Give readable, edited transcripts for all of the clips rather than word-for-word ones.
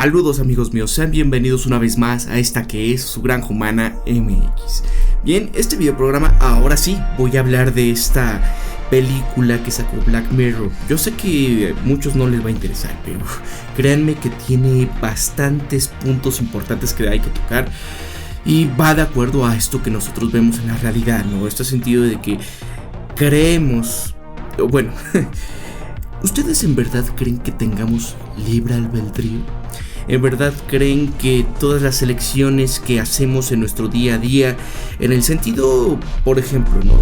Saludos amigos míos, sean bienvenidos una vez más a esta que es su Granja Humana MX. Bien, este videoprograma ahora sí voy a hablar de esta película que sacó Black Mirror. Yo sé que a muchos no les va a interesar, pero créanme que tiene bastantes puntos importantes que hay que tocar y va de acuerdo a esto que nosotros vemos en la realidad, ¿no? Este sentido de que creemos, bueno, ¿ustedes en verdad creen que tengamos libre albedrío? ¿En verdad creen que todas las elecciones que hacemos en nuestro día a día, en el sentido, por ejemplo, ¿no?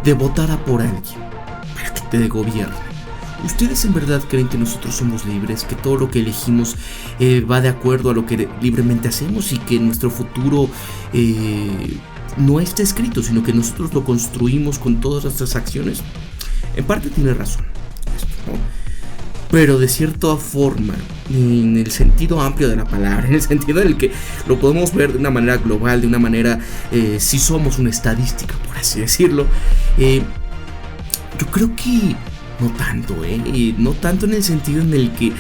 de votar a por alguien para que te gobierne, ¿ustedes en verdad creen que nosotros somos libres? Que todo lo que elegimos va de acuerdo a lo que libremente hacemos y que nuestro futuro no está escrito, sino que nosotros lo construimos con todas nuestras acciones? En parte tiene razón esto, ¿no? Pero de cierta forma, en el sentido amplio de la palabra, en el sentido en el que lo podemos ver de una manera global, de una manera, si somos una estadística, por así decirlo, yo creo que no tanto, no tanto en el sentido en el que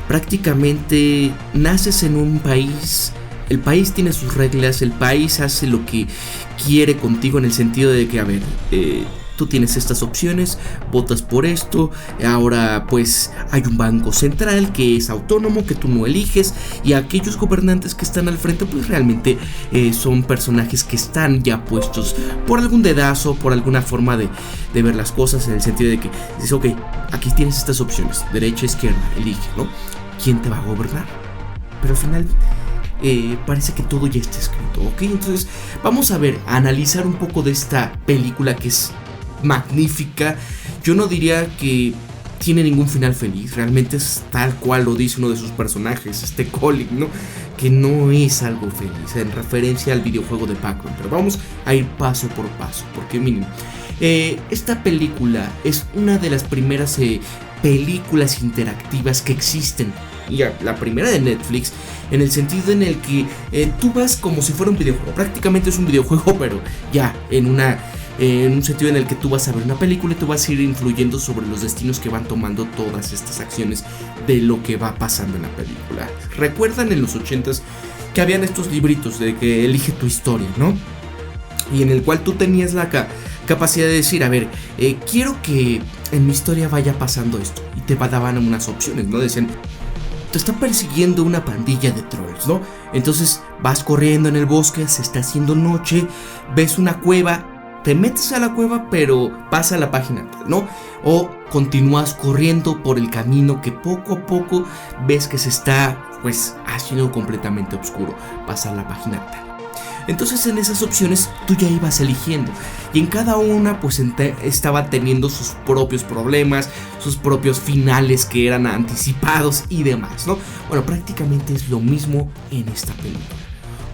prácticamente naces en un país, el país tiene sus reglas, el país hace lo que quiere contigo en el sentido de que, a ver, tú tienes estas opciones, votas por esto, ahora pues hay un banco central que es autónomo, que tú no eliges, y aquellos gobernantes que están al frente pues realmente son personajes que están ya puestos por algún dedazo, por alguna forma de ver las cosas, en el sentido de que dices, ok, aquí tienes estas opciones, derecha, izquierda, elige, ¿no? ¿Quién te va a gobernar? Pero al final parece que todo ya está escrito, ¿ok? Entonces vamos a ver, a analizar un poco de esta película que es magnífica. Yo no diría que tiene ningún final feliz, realmente es tal cual lo dice uno de sus personajes, Colin, ¿no? Que no es algo feliz, en referencia al videojuego de Pac-Man. Pero vamos a ir paso por paso, porque miren, esta película es una de las primeras películas interactivas que existen, y la primera de Netflix, en el sentido en el que tú vas como si fuera un videojuego, prácticamente es un videojuego, pero ya en un sentido en el que tú vas a ver una película y tú vas a ir influyendo sobre los destinos que van tomando todas estas acciones de lo que va pasando en la película. ¿Recuerdan en los 80s que habían estos libritos de que elige tu historia, ¿no? Y en el cual tú tenías la capacidad de decir, a ver, quiero que en mi historia vaya pasando esto, y te daban unas opciones, ¿no? Decían, te está persiguiendo una pandilla de trolls, ¿no? Entonces vas corriendo en el bosque, se está haciendo noche, ves una cueva, te metes a la cueva, pero pasa a la página, ¿no? O continúas corriendo por el camino que poco a poco ves que se está, pues, haciendo completamente oscuro. Pasa a la página tal. Entonces en esas opciones tú ya ibas eligiendo, y en cada una pues estaba teniendo sus propios problemas, sus propios finales que eran anticipados y demás, ¿no? Bueno, prácticamente es lo mismo en esta película.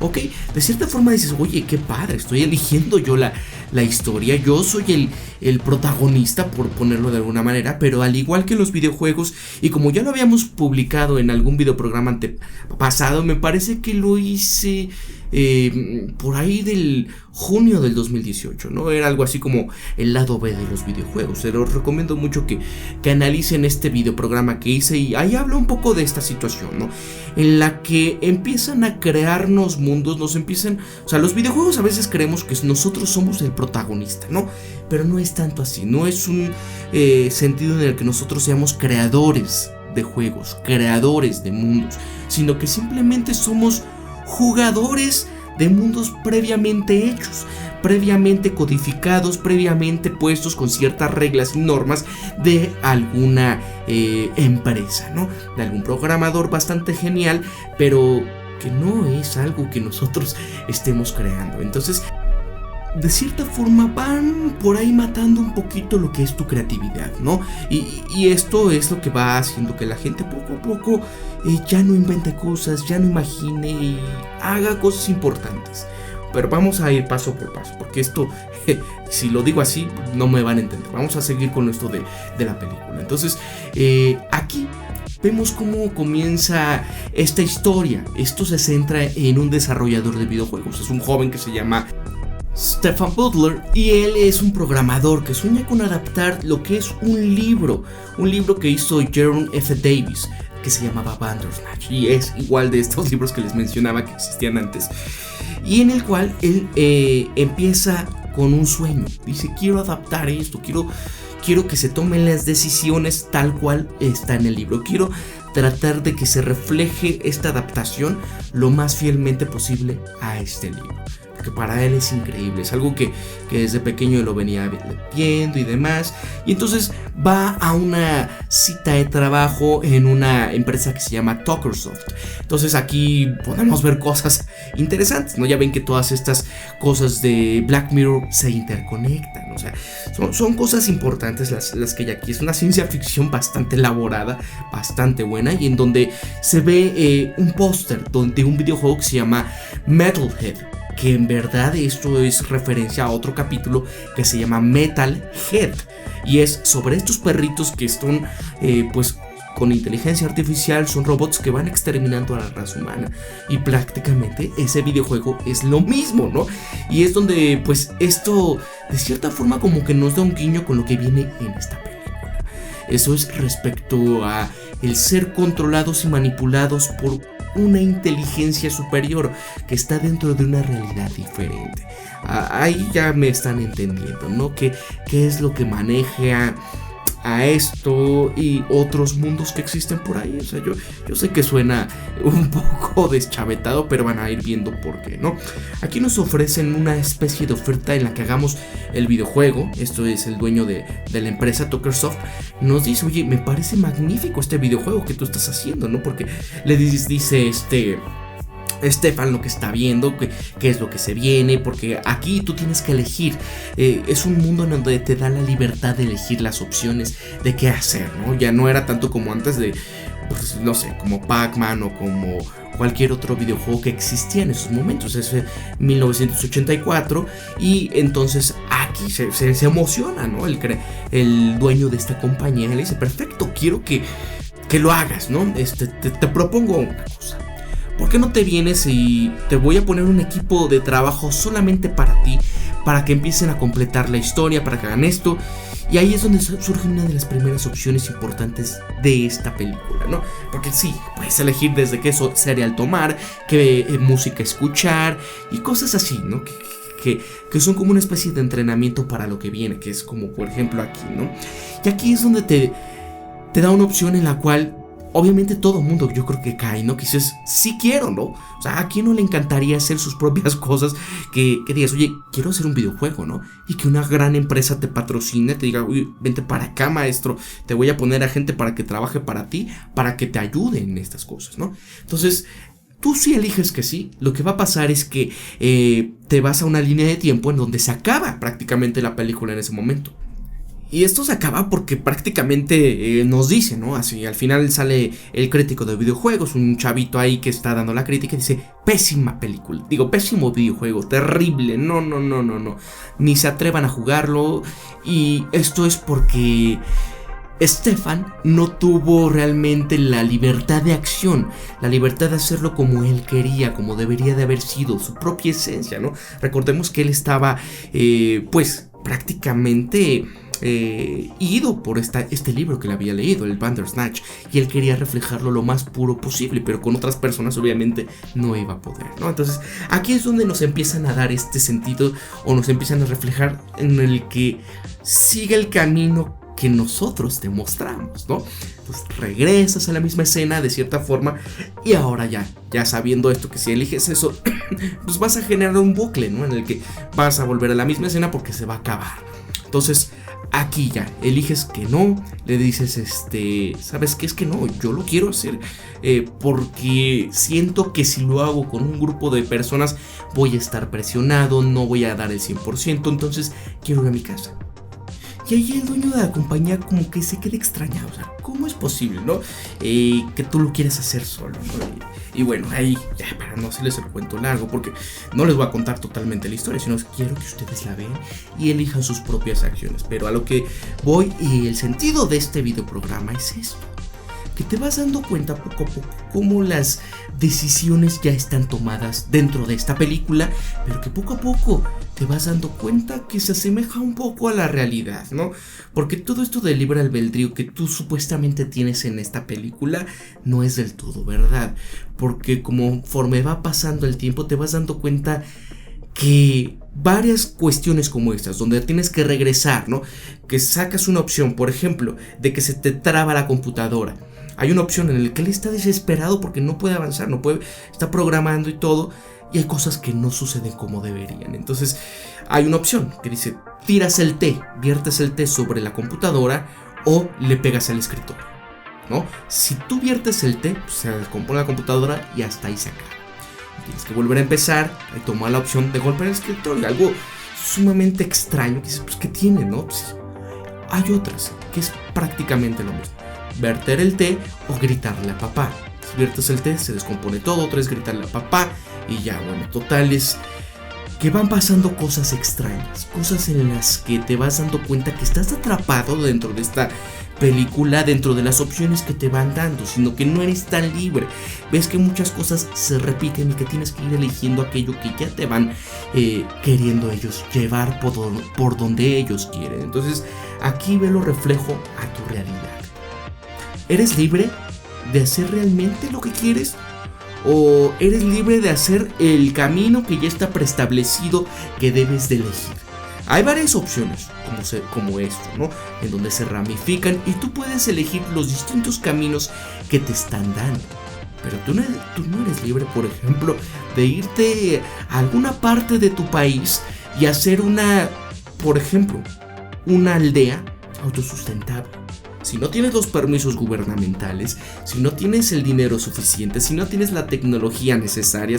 Ok, de cierta forma dices, oye, qué padre, estoy eligiendo yo la historia, yo soy el protagonista, por ponerlo de alguna manera, pero al igual que en los videojuegos, y como ya lo habíamos publicado en algún videoprograma pasado, me parece que lo hice por ahí del junio del 2018, ¿no? Era algo así como el lado B de los videojuegos. Se los recomiendo mucho que analicen este videoprograma que hice, y ahí hablo un poco de esta situación, ¿no? En la que empiezan a crearnos mundos, o sea, los videojuegos a veces creemos que nosotros somos el protagonista, ¿no? Pero no es tanto así, no es un sentido en el que nosotros seamos creadores de juegos, creadores de mundos, sino que simplemente somos jugadores de mundos previamente hechos, previamente codificados, previamente puestos con ciertas reglas y normas de alguna empresa, ¿no? De algún programador bastante genial, pero que no es algo que nosotros estemos creando. Entonces, de cierta forma van por ahí matando un poquito lo que es tu creatividad, ¿no? Y esto es lo que va haciendo que la gente poco a poco ya no invente cosas, ya no imagine y haga cosas importantes. Pero vamos a ir paso por paso, porque esto, si lo digo así, no me van a entender. Vamos a seguir con esto de la película. Entonces, aquí vemos cómo comienza esta historia. Esto se centra en un desarrollador de videojuegos. Es un joven que se llama Stefan Butler, y él es un programador que sueña con adaptar lo que es un libro que hizo Jerome F. Davis. que se llamaba Bandersnatch, y es igual de estos libros que les mencionaba que existían antes, y en el cual él empieza con un sueño. Dice: quiero adaptar esto, quiero que se tomen las decisiones tal cual está en el libro, quiero tratar de que se refleje esta adaptación lo más fielmente posible a este libro, porque para él es increíble, es algo que desde pequeño lo venía viendo y demás. Y entonces va a una cita de trabajo en una empresa que se llama Talkersoft. Entonces aquí podemos ver cosas interesantes, ¿no? Ya ven que todas estas cosas de Black Mirror se interconectan, o sea, son cosas importantes las que hay aquí. Es una ciencia ficción bastante elaborada, bastante buena, y en donde se ve un póster de un videojuego que se llama Metalhead, que en verdad esto es referencia a otro capítulo que se llama Metalhead, y es sobre estos perritos que están pues con inteligencia artificial, son robots que van exterminando a la raza humana, y prácticamente ese videojuego es lo mismo, ¿no? Y es donde pues esto de cierta forma como que nos da un guiño con lo que viene en esta película. Eso es respecto a el ser controlados y manipulados por una inteligencia superior que está dentro de una realidad diferente. Ahí ya me están entendiendo, ¿no? ¿Qué es lo que maneja a esto y otros mundos que existen por ahí? O sea, yo sé que suena un poco deschavetado, pero van a ir viendo por qué, ¿no? Aquí nos ofrecen una especie de oferta en la que hagamos el videojuego. Esto es el dueño de la empresa Talkersoft. Nos dice: oye, me parece magnífico este videojuego que tú estás haciendo, ¿no? Porque le dice Stefan lo que está viendo, qué es lo que se viene, porque aquí tú tienes que elegir. Es un mundo en donde te da la libertad de elegir las opciones de qué hacer, ¿no? Ya no era tanto como antes de, pues, no sé, como Pac-Man o como cualquier otro videojuego que existía en esos momentos. Es 1984, y entonces aquí se emociona, ¿no? El dueño de esta compañía le dice: perfecto, quiero que lo hagas, ¿no? Te propongo una cosa. ¿Por qué no te vienes y te voy a poner un equipo de trabajo solamente para ti, para que empiecen a completar la historia, para que hagan esto? Y ahí es donde surge una de las primeras opciones importantes de esta película, ¿no? Porque sí, puedes elegir desde qué cereal tomar, qué música escuchar y cosas así, ¿no? Que son como una especie de entrenamiento para lo que viene, que es como por ejemplo aquí, ¿no? Y aquí es donde te da una opción en la cual obviamente todo mundo yo creo que cae, ¿no? Que dices: sí quiero, ¿no? O sea, ¿a quién no le encantaría hacer sus propias cosas? Que digas: oye, quiero hacer un videojuego, ¿no? Y que una gran empresa te patrocine, te diga: uy, vente para acá, maestro, te voy a poner a gente para que trabaje para ti, para que te ayude en estas cosas, ¿no? Entonces, tú si eliges que sí, lo que va a pasar es que te vas a una línea de tiempo en donde se acaba prácticamente la película en ese momento. Y esto se acaba porque prácticamente nos dice, ¿no? Así, al final sale el crítico de videojuegos, un chavito ahí que está dando la crítica, y dice: pésima película, pésimo videojuego, terrible, no, ni se atrevan a jugarlo. Y esto es porque Stefan no tuvo realmente la libertad de acción, la libertad de hacerlo como él quería, como debería de haber sido, su propia esencia, ¿no? Recordemos que él estaba, pues, prácticamente ido por este libro que le había leído, el Bandersnatch, y él quería reflejarlo lo más puro posible, pero con otras personas obviamente no iba a poder, ¿no? Entonces aquí es donde nos empiezan a dar este sentido, o nos empiezan a reflejar en el que sigue el camino que nosotros te mostramos, ¿no? Entonces regresas a la misma escena de cierta forma, y ahora ya sabiendo esto, que si eliges eso pues vas a generar un bucle, ¿no? En el que vas a volver a la misma escena porque se va a acabar. Entonces aquí ya eliges que no, le dices ¿sabes qué? Es que no, yo lo quiero hacer porque siento que si lo hago con un grupo de personas voy a estar presionado, no voy a dar el 100%, entonces quiero ir a mi casa. Y ahí el dueño de la compañía como que se queda extrañado, o sea, ¿cómo es posible, no? Que tú lo quieras hacer solo, ¿no? Y bueno, ahí, ya para no hacerles el cuento largo, porque no les voy a contar totalmente la historia, sino quiero que ustedes la vean y elijan sus propias acciones. Pero a lo que voy, y el sentido de este videoprograma es esto, que te vas dando cuenta poco a poco cómo las decisiones ya están tomadas dentro de esta película, pero que poco a poco te vas dando cuenta que se asemeja un poco a la realidad, ¿no? Porque todo esto del libre albedrío que tú supuestamente tienes en esta película no es del todo verdad. Porque conforme va pasando el tiempo te vas dando cuenta que varias cuestiones como estas, donde tienes que regresar, ¿no? Que sacas una opción, por ejemplo, de que se te traba la computadora. Hay una opción en la que él está desesperado porque no puede avanzar, está programando y todo, y hay cosas que no suceden como deberían. Entonces hay una opción que dice, tiras el té, viertes el té sobre la computadora o le pegas al escritorio, ¿no? Si tú viertes el té, pues se descompone la computadora y hasta ahí se acaba. Tienes que volver a empezar y tomar la opción de golpear el escritorio. Algo sumamente extraño que dices, pues ¿qué tiene, no? Pues, hay otras que es prácticamente lo mismo. Verter el té o gritarle a papá. Si viertes el té se descompone todo, otra vez gritarle a papá y ya, bueno, total es que van pasando cosas extrañas, cosas en las que te vas dando cuenta que estás atrapado dentro de esta película, dentro de las opciones que te van dando, sino que no eres tan libre. Ves que muchas cosas se repiten y que tienes que ir eligiendo aquello que ya te van queriendo ellos llevar por donde ellos quieren. Entonces aquí velo reflejo a tu realidad. ¿Eres libre de hacer realmente lo que quieres? ¿O eres libre de hacer el camino que ya está preestablecido que debes de elegir? Hay varias opciones como esto, ¿no? En donde se ramifican y tú puedes elegir los distintos caminos que te están dando. Pero tú no eres libre, por ejemplo, de irte a alguna parte de tu país y hacer por ejemplo, una aldea autosustentable. Si no tienes los permisos gubernamentales, si no tienes el dinero suficiente, si no tienes la tecnología necesaria,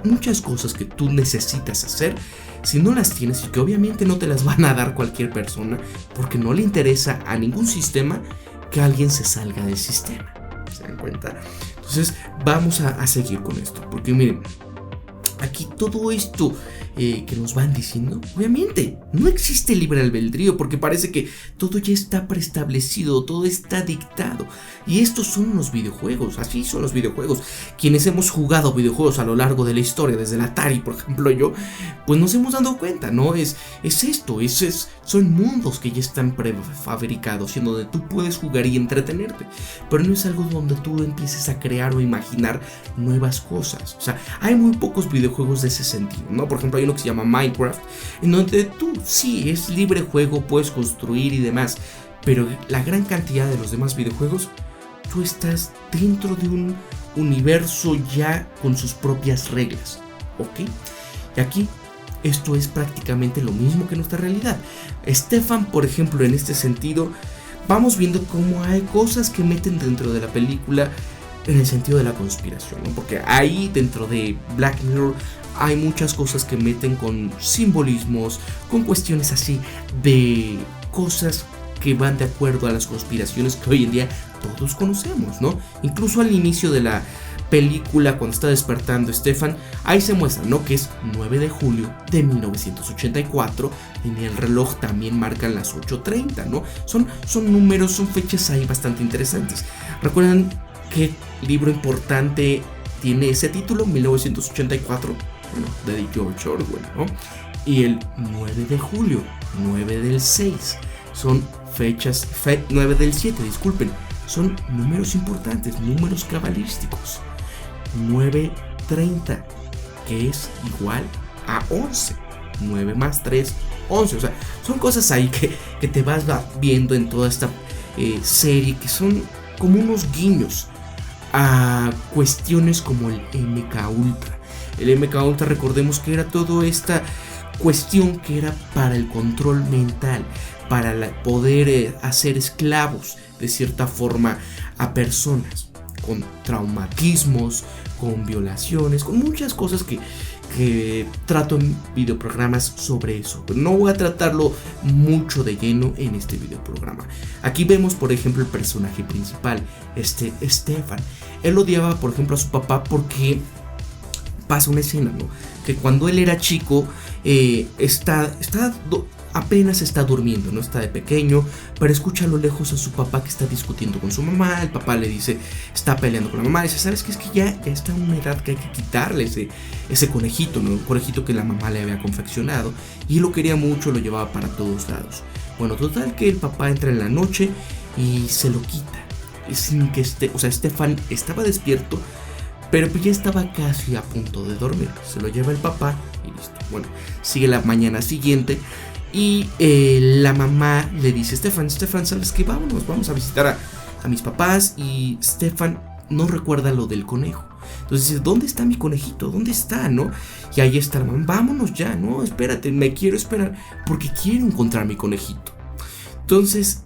muchas cosas que tú necesitas hacer, si no las tienes y que obviamente no te las van a dar cualquier persona, porque no le interesa a ningún sistema que alguien se salga del sistema. ¿Se dan cuenta? Entonces vamos a seguir con esto, porque miren, aquí todo esto que nos van diciendo, obviamente no existe libre albedrío, porque parece que todo ya está preestablecido, todo está dictado. Y estos son los videojuegos, así son los videojuegos. Quienes hemos jugado videojuegos a lo largo de la historia, desde el Atari, por ejemplo, pues nos hemos dado cuenta, ¿no? Son mundos que ya están prefabricados y en donde tú puedes jugar y entretenerte, pero no es algo donde tú empieces a crear o imaginar nuevas cosas. O sea, hay muy pocos videojuegos de ese sentido, ¿no? Por ejemplo, hay uno que se llama Minecraft, en donde tú sí es libre juego, puedes construir y demás, pero la gran cantidad de los demás videojuegos, tú estás dentro de un universo ya con sus propias reglas, ¿ok? Y aquí esto es prácticamente lo mismo que nuestra realidad. Stefan, por ejemplo, en este sentido, vamos viendo cómo hay cosas que meten dentro de la película en el sentido de la conspiración, ¿no? Porque ahí dentro de Black Mirror hay muchas cosas que meten con simbolismos, con cuestiones así de cosas que van de acuerdo a las conspiraciones que hoy en día todos conocemos, ¿no? Incluso al inicio de la película, cuando está despertando Stefan, ahí se muestra, ¿no? Que es 9 de julio de 1984, en el reloj también marcan las 8:30, ¿no? Son números, son fechas ahí bastante interesantes. ¿Recuerdan qué libro importante tiene ese título? 1984, bueno, de George Orwell, ¿no? Y el 9 de julio, 9 del 6, son fechas, 9 del 7, disculpen, son números importantes, números cabalísticos. 9:30, que es igual a 11. 9 más 3, 11. O sea, son cosas ahí que te vas viendo en toda esta serie, que son como unos guiños a cuestiones como el MK Ultra. El MK Ultra, recordemos que era toda esta cuestión que era para el control mental, para poder hacer esclavos de cierta forma a personas con traumatismos, con violaciones, con muchas cosas que trato en videoprogramas sobre eso, pero no voy a tratarlo mucho de lleno en este videoprograma. Aquí vemos, por ejemplo, el personaje principal, Stefan. Él odiaba, por ejemplo, a su papá porque pasa una escena, ¿no? Que cuando él era chico, está apenas está durmiendo, no está de pequeño, pero escucha a lo lejos a su papá que está discutiendo con su mamá. El papá le dice, está peleando con la mamá, dice, ¿sabes qué? Es que ya está en una edad que hay que quitarle ese conejito, ¿no? Un conejito que la mamá le había confeccionado y él lo quería mucho, lo llevaba para todos lados. Bueno, total que el papá entra en la noche y se lo quita, sin que Stefan estaba despierto, pero ya estaba casi a punto de dormir. Se lo lleva el papá y listo. Bueno, sigue la mañana siguiente y la mamá le dice, Stefan, ¿sabes qué? Vamos a visitar a mis papás. Y Stefan no recuerda lo del conejo. Entonces dice, ¿dónde está mi conejito? ¿Dónde está? ¿No? Y ahí está la mamá, vámonos ya, no, espérate, me quiero esperar porque quiero encontrar mi conejito. Entonces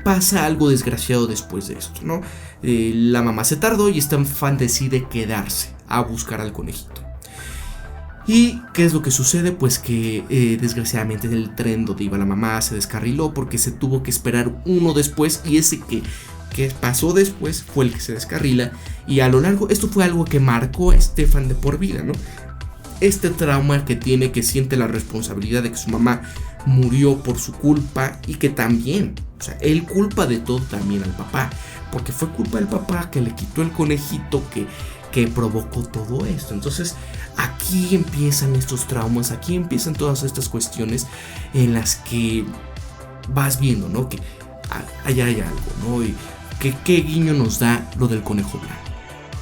pasa algo desgraciado después de esto, ¿no? La mamá se tardó y Stefan decide quedarse a buscar al conejito. ¿Y qué es lo que sucede? Pues que desgraciadamente el tren donde iba la mamá se descarriló porque se tuvo que esperar uno después, y ese que pasó después fue el que se descarrila, y a lo largo esto fue algo que marcó a Stefan de por vida, ¿no? Este trauma que tiene, que siente la responsabilidad de que su mamá murió por su culpa y que también, o sea, él culpa de todo también al papá, porque fue culpa del papá que le quitó el conejito que provocó todo esto. Entonces aquí empiezan estos traumas, aquí empiezan todas estas cuestiones en las que vas viendo, ¿no? Que allá hay algo, ¿no? Y qué guiño nos da lo del conejo blanco.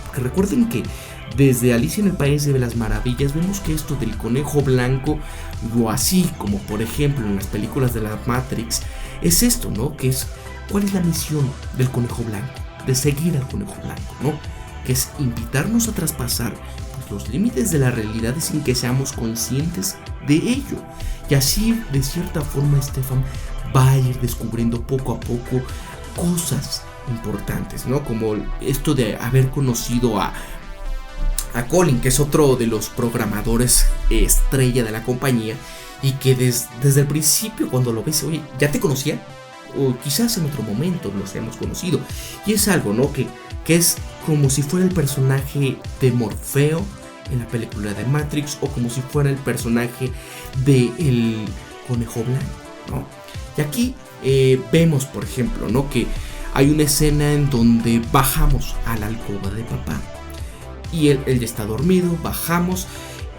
Porque recuerden que desde Alicia en el País de las Maravillas vemos que esto del conejo blanco, o así como por ejemplo en las películas de la Matrix, es esto, ¿no? Que es, ¿cuál es la misión del conejo blanco? De seguir al conejo blanco, ¿no? Que es invitarnos a traspasar los límites de la realidad sin que seamos conscientes de ello. Y así, de cierta forma, Stefan va a ir descubriendo poco a poco cosas importantes, ¿no? Como esto de haber conocido a Colin, que es otro de los programadores estrella de la compañía, y que desde el principio cuando lo ves, oye, ¿ya te conocía? O quizás en otro momento los hemos conocido. Y es algo, ¿no? Que es como si fuera el personaje de Morfeo en la película de Matrix, o como si fuera el personaje de el conejo blanco, ¿no? Y aquí vemos, por ejemplo, ¿no? Que hay una escena en donde bajamos a la alcoba de papá y él ya está dormido, bajamos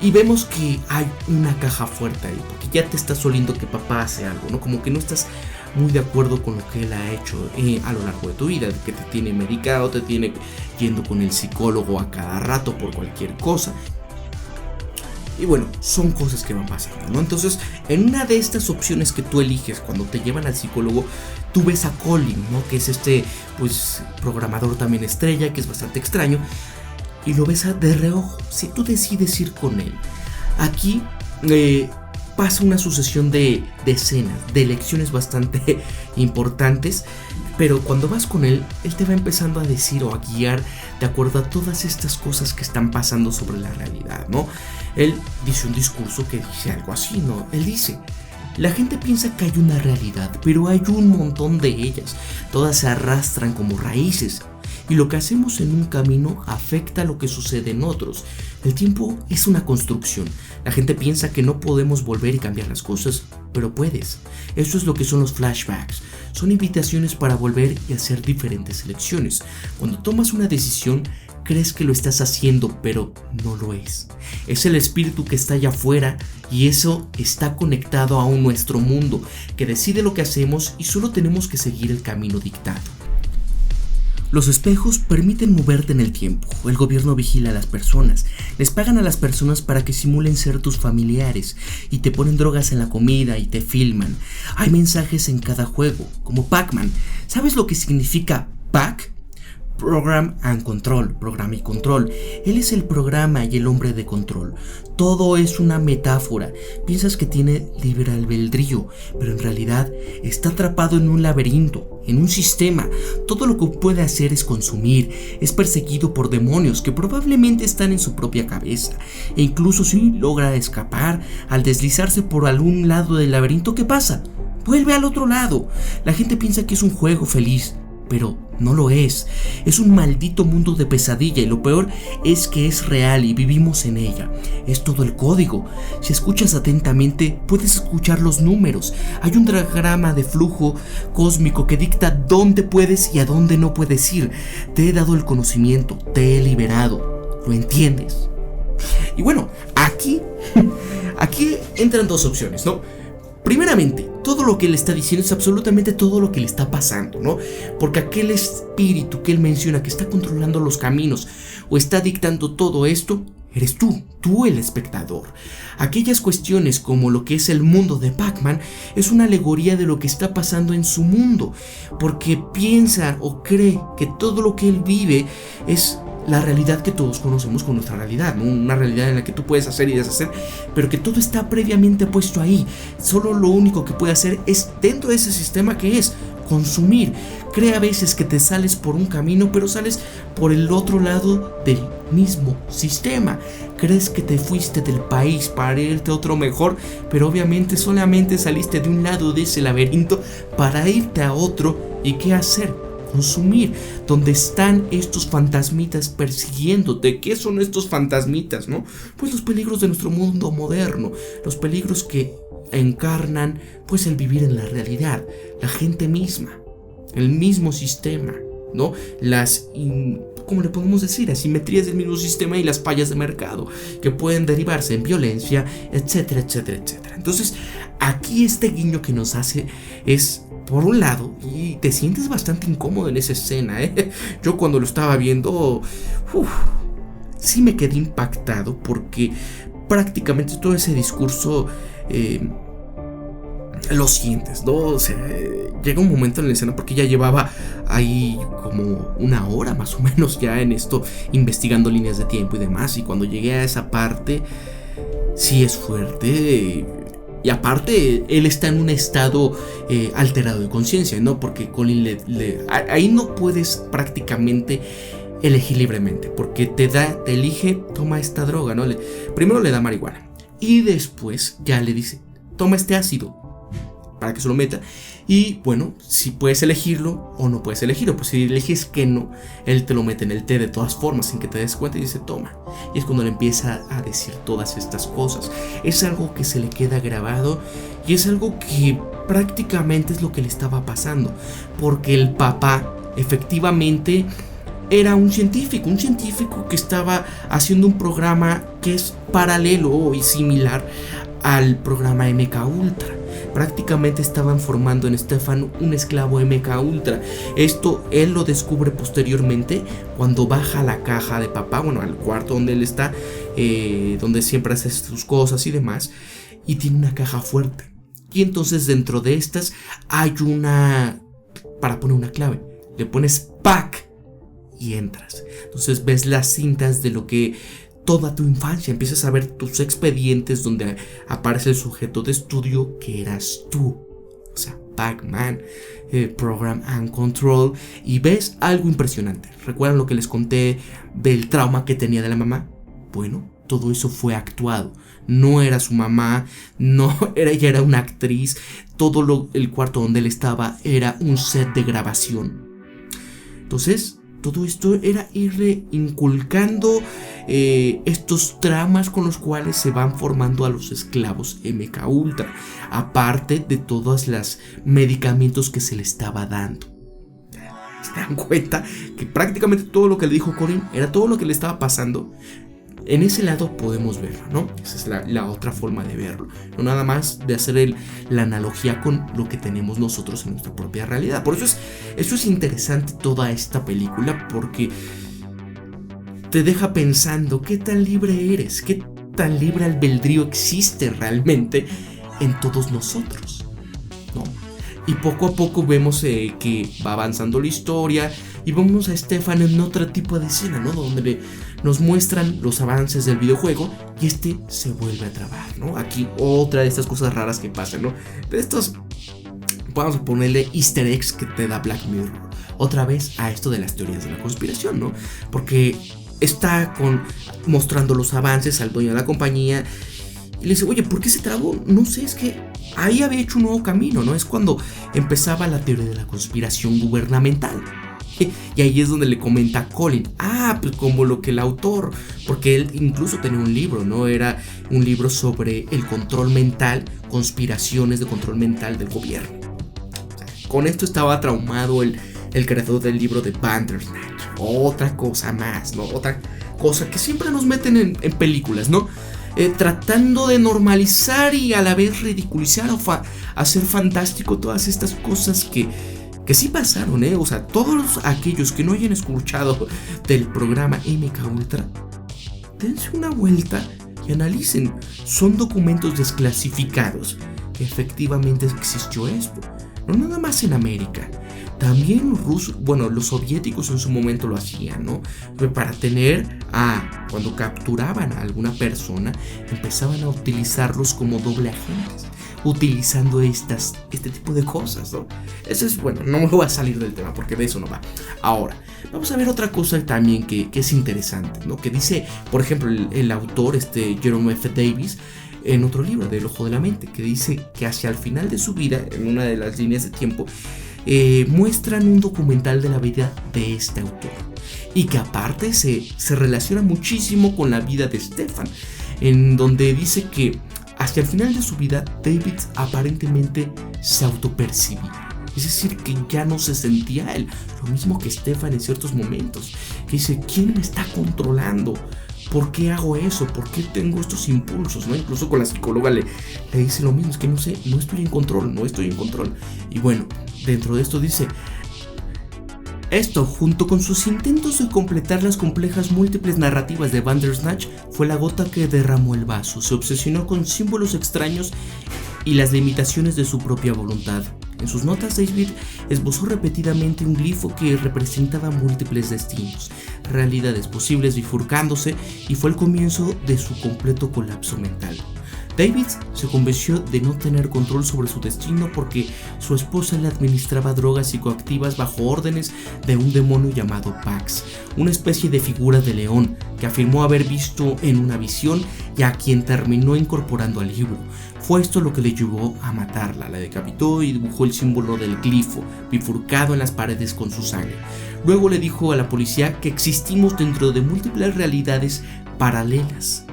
y vemos que hay una caja fuerte ahí, porque ya te estás oliendo que papá hace algo, ¿no? Como que no estás muy de acuerdo con lo que él ha hecho a lo largo de tu vida, que te tiene medicado, te tiene yendo con el psicólogo a cada rato por cualquier cosa. Y bueno, son cosas que van pasando, ¿no? Entonces, en una de estas opciones que tú eliges cuando te llevan al psicólogo, tú ves a Colin, ¿no? Que es pues, programador también estrella, que es bastante extraño, y lo ves de reojo. Si tú decides ir con él, aquí pasa una sucesión de escenas, de lecciones bastante importantes, pero cuando vas con él te va empezando a decir o a guiar de acuerdo a todas estas cosas que están pasando sobre la realidad, ¿no? Él dice un discurso que dice algo así, ¿no? Él dice: la gente piensa que hay una realidad, pero hay un montón de ellas. Todas se arrastran como raíces. Y lo que hacemos en un camino afecta a lo que sucede en otros. El tiempo es una construcción. La gente piensa que no podemos volver y cambiar las cosas, pero puedes. Eso es lo que son los flashbacks. Son invitaciones para volver y hacer diferentes elecciones. Cuando tomas una decisión, crees que lo estás haciendo, pero no lo es. Es el espíritu que está allá afuera, y eso está conectado a nuestro mundo, que decide lo que hacemos y solo tenemos que seguir el camino dictado. Los espejos permiten moverte en el tiempo. El gobierno vigila a las personas. Les pagan a las personas para que simulen ser tus familiares y te ponen drogas en la comida y te filman. Hay mensajes en cada juego, como Pac-Man. ¿Sabes lo que significa Pac? Program and Control, programa y control. Él es el programa y el hombre de control. Todo es una metáfora. Piensas que tiene libre albedrío, pero en realidad está atrapado en un laberinto, en un sistema. Todo lo que puede hacer es consumir. Es perseguido por demonios que probablemente están en su propia cabeza. E incluso si logra escapar, al deslizarse por algún lado del laberinto, ¿qué pasa? Vuelve al otro lado. La gente piensa que es un juego feliz, pero no lo es. Es un maldito mundo de pesadilla y lo peor es que es real y vivimos en ella. Es todo el código. Si escuchas atentamente, puedes escuchar los números. Hay un diagrama de flujo cósmico que dicta dónde puedes y a dónde no puedes ir. Te he dado el conocimiento, te he liberado. ¿Lo entiendes? Y bueno, aquí entran dos opciones, ¿no? Primeramente, todo lo que él está diciendo es absolutamente todo lo que le está pasando, ¿no? Porque aquel espíritu que él menciona que está controlando los caminos o está dictando todo esto, eres tú el espectador. Aquellas cuestiones como lo que es el mundo de Pac-Man es una alegoría de lo que está pasando en su mundo, porque piensa o cree que todo lo que él vive es la realidad que todos conocemos con nuestra realidad, ¿no? Una realidad en la que tú puedes hacer y deshacer, pero que todo está previamente puesto ahí. Solo lo único que puede hacer es, dentro de ese sistema, que es consumir. Cree a veces que te sales por un camino, pero sales por el otro lado del mismo sistema. Crees que te fuiste del país para irte a otro mejor, pero obviamente solamente saliste de un lado de ese laberinto para irte a otro. ¿Y qué hacer? Consumir, donde están estos fantasmitas persiguiéndote. ¿Qué son estos fantasmitas, no? Pues los peligros de nuestro mundo moderno, los peligros que encarnan pues el vivir en la realidad, la gente misma, el mismo sistema, ¿no? ¿Cómo le podemos decir? Asimetrías del mismo sistema y las fallas de mercado que pueden derivarse en violencia, etcétera, etcétera, etcétera. Entonces, aquí este guiño que nos hace es, por un lado, y te sientes bastante incómodo en esa escena, ¿eh? Yo cuando lo estaba viendo, sí me quedé impactado porque prácticamente todo ese discurso lo sientes, ¿no? O sea, llega un momento en la escena, porque ya llevaba ahí como una hora más o menos ya en esto, investigando líneas de tiempo y demás, y cuando llegué a esa parte, sí es fuerte. Y aparte, él está en un estado alterado de conciencia, ¿no? Porque Colin ahí no puedes prácticamente elegir libremente, porque te elige, toma esta droga, ¿no? Primero le da marihuana y después ya le dice, toma este ácido para que se lo meta. Y bueno, si puedes elegirlo o no puedes elegirlo. Pues si eliges que no, él te lo mete en el té de todas formas sin que te des cuenta y dice toma. Y es cuando le empieza a decir todas estas cosas. Es algo que se le queda grabado y es algo que prácticamente es lo que le estaba pasando, porque el papá efectivamente era un científico que estaba haciendo un programa que es paralelo y similar al programa MK Ultra. Prácticamente estaban formando en Stefan un esclavo MK Ultra. Esto él lo descubre posteriormente cuando baja a la caja de papá, bueno, al cuarto donde él está, donde siempre hace sus cosas y demás, y tiene una caja fuerte. Y entonces dentro de estas hay para poner una clave, le pones PAC y entras. Entonces ves las cintas de lo que toda tu infancia, empiezas a ver tus expedientes donde aparece el sujeto de estudio que eras tú, o sea, Pac-Man, Program and Control, y ves algo impresionante. ¿Recuerdan lo que les conté del trauma que tenía de la mamá? Bueno, todo eso fue actuado. No era su mamá, ella era una actriz. El cuarto donde él estaba era un set de grabación. Entonces, todo esto era irle inculcando estos tramas con los cuales se van formando a los esclavos MK Ultra, aparte de todos los medicamentos que se le estaba dando. ¿Se dan cuenta? Que prácticamente todo lo que le dijo Colin era todo lo que le estaba pasando. En ese lado podemos verlo, ¿no? Esa es la otra forma de verlo. No nada más de hacer la analogía con lo que tenemos nosotros en nuestra propia realidad. Por eso es interesante toda esta película, porque te deja pensando qué tan libre eres, qué tan libre albedrío existe realmente en todos nosotros, ¿no? Y poco a poco vemos que va avanzando la historia y vamos a Stefan en otro tipo de escena, ¿no? Donde nos muestran los avances del videojuego y se vuelve a trabar, ¿no? Aquí otra de estas cosas raras que pasan, ¿no? De estos, vamos a ponerle easter eggs que te da Black Mirror. Otra vez a esto de las teorías de la conspiración, ¿no? Porque está mostrando los avances al dueño de la compañía Y le dice, oye, ¿por qué se trabó? No sé, es que ahí había hecho un nuevo camino, ¿no? Es cuando empezaba la teoría de la conspiración gubernamental. Y ahí es donde le comenta a Colin, pues como lo que el autor, porque él incluso tenía un libro, ¿no? Era un libro sobre el control mental, conspiraciones de control mental del gobierno. O sea, con esto estaba traumado el creador del libro de Bandersnatch. Otra cosa más, ¿no? Otra cosa que siempre nos meten en películas, ¿no? Tratando de normalizar y a la vez ridiculizar o hacer fantástico todas estas cosas que sí pasaron, o sea, todos aquellos que no hayan escuchado del programa MK Ultra, dense una vuelta y analicen. Son documentos desclasificados que efectivamente existió esto, no nada más en América. También los rusos, los soviéticos en su momento lo hacían, ¿no? Para tener cuando capturaban a alguna persona, empezaban a utilizarlos como doble agentes, utilizando este tipo de cosas, ¿no? Eso es, no me voy a salir del tema porque de eso no va. Ahora, vamos a ver otra cosa también que es interesante, ¿no? Que dice, por ejemplo, el autor, Jerome F. Davis, en otro libro, del Ojo de la Mente, que dice que hacia el final de su vida, en una de las líneas de tiempo, muestran un documental de la vida de este autor, y que aparte se relaciona muchísimo con la vida de Stefan, en donde dice que hacia el final de su vida David aparentemente se autopercibía, es decir, que ya no se sentía él, lo mismo que Stefan en ciertos momentos, que dice, ¿quién me está controlando? ¿Por qué hago eso? ¿Por qué tengo estos impulsos? ¿No? Incluso con la psicóloga le dice lo mismo, es que no sé, no estoy en control. Y dentro de esto dice, esto junto con sus intentos de completar las complejas múltiples narrativas de Bandersnatch fue la gota que derramó el vaso. Se obsesionó con símbolos extraños y las limitaciones de su propia voluntad. En sus notas, David esbozó repetidamente un glifo que representaba múltiples destinos, realidades posibles bifurcándose, y fue el comienzo de su completo colapso mental. David se convenció de no tener control sobre su destino porque su esposa le administraba drogas psicoactivas bajo órdenes de un demonio llamado Pax, una especie de figura de león que afirmó haber visto en una visión y a quien terminó incorporando al libro. Fue esto lo que le llevó a matarla, la decapitó y dibujó el símbolo del glifo bifurcado en las paredes con su sangre. Luego le dijo a la policía que existimos dentro de múltiples realidades paralelas,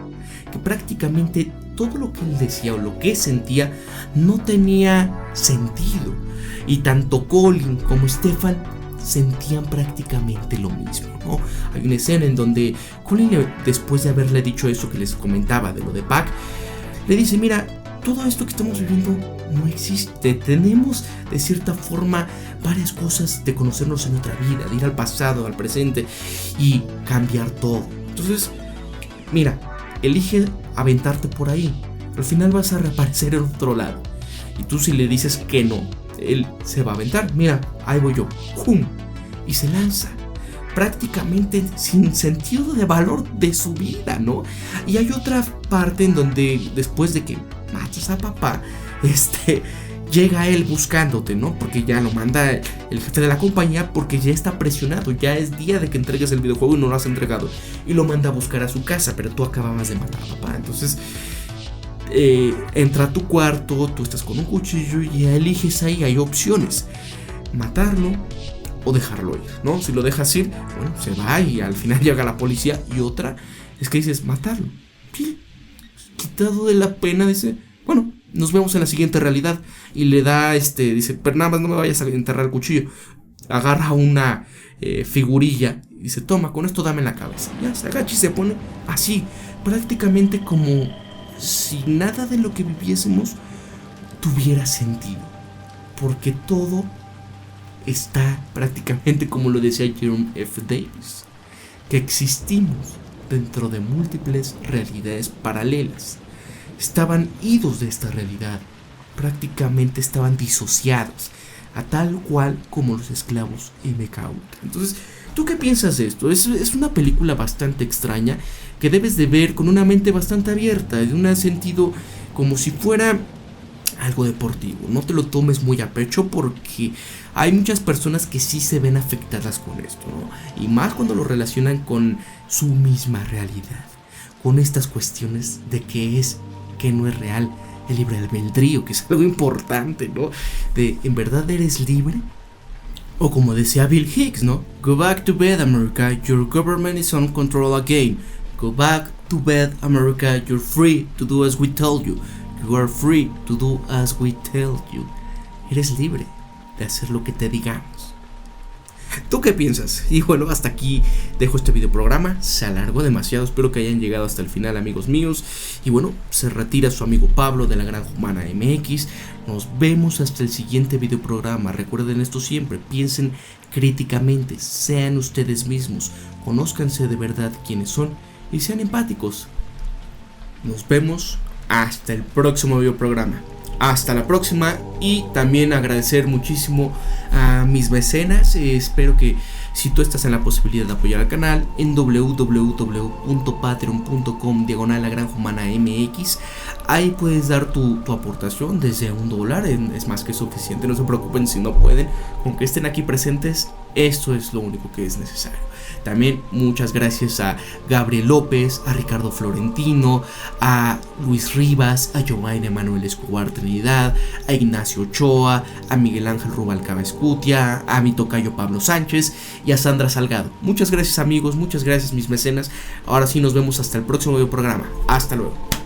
que prácticamente todo lo que él decía o lo que sentía no tenía sentido, y tanto Colin como Stefan sentían prácticamente lo mismo, ¿no? Hay una escena en donde Colin, después de haberle dicho eso que les comentaba de lo de Pac, le dice, mira, todo esto que estamos viviendo no existe. Tenemos de cierta forma varias cosas de conocernos en otra vida, de ir al pasado, al presente y cambiar todo. Entonces, mira, elige aventarte por ahí. Al final vas a reaparecer en otro lado. Y tú, si le dices que no, él se va a aventar. Mira, ahí voy yo. ¡Jum! Y se lanza, prácticamente sin sentido de valor de su vida, ¿no? Y hay otra parte en donde después de que matas a papá, llega él buscándote, ¿no? Porque ya lo manda el jefe de la compañía, porque ya está presionado, ya es día de que entregues el videojuego y no lo has entregado, y lo manda a buscar a su casa, pero tú acababas de matar a papá. Entonces entra a tu cuarto, tú estás con un cuchillo y eliges ahí, hay opciones: matarlo o dejarlo ir, ¿no? Si lo dejas ir, bueno, se va y al final llega la policía. Y otra es que dices matarlo, ¿qué? Quitado de la pena, dice, bueno, nos vemos en la siguiente realidad. Y le da, dice, pero nada más no me vayas a enterrar el cuchillo. Agarra una figurilla y dice, toma, con esto dame en la cabeza. Ya se agacha y se pone así, prácticamente como si nada de lo que viviésemos tuviera sentido, porque todo está prácticamente como lo decía Jerome F. Davis, que existimos dentro de múltiples realidades paralelas. Estaban idos de esta realidad, prácticamente estaban disociados, a tal cual como los esclavos MK Ultra. Entonces, ¿tú qué piensas de esto? Es una película bastante extraña que debes de ver con una mente bastante abierta, en un sentido como si fuera algo deportivo. No te lo tomes muy a pecho, porque hay muchas personas que sí se ven afectadas con esto, ¿no? Y más cuando lo relacionan con su misma realidad, con estas cuestiones de que es que no es real, el libre albedrío, que es algo importante, ¿no? De, ¿en verdad eres libre? O como decía Bill Hicks, ¿no? Go back to bed, America, your government is on control again. Go back to bed, America, you're free to do as we tell you. You are free to do as we tell you. Eres libre de hacer lo que te digamos. ¿Tú qué piensas? Y bueno, hasta aquí dejo este video programa. Se alargó demasiado, espero que hayan llegado hasta el final, amigos míos. Y bueno, se retira su amigo Pablo de la Granja Humana MX. Nos vemos hasta el siguiente video programa. Recuerden esto siempre, piensen críticamente, sean ustedes mismos, conózcanse de verdad quiénes son y sean empáticos. Nos vemos hasta el próximo video programa. Hasta la próxima, y también agradecer muchísimo a mis mecenas. Espero que si tú estás en la posibilidad de apoyar al canal en www.patreon.com/LaGranjaHumanaMX, ahí puedes dar tu aportación desde $1, es más que suficiente, no se preocupen si no pueden, con que estén aquí presentes, esto es lo único que es necesario. También muchas gracias a Gabriel López, a Ricardo Florentino, a Luis Rivas, a Giovanni Manuel Escobar Trinidad, a Ignacio Ochoa, a Miguel Ángel Rubalcaba Escutia, a mi tocayo Pablo Sánchez y a Sandra Salgado. Muchas gracias, amigos, muchas gracias, mis mecenas. Ahora sí, nos vemos hasta el próximo video programa. Hasta luego.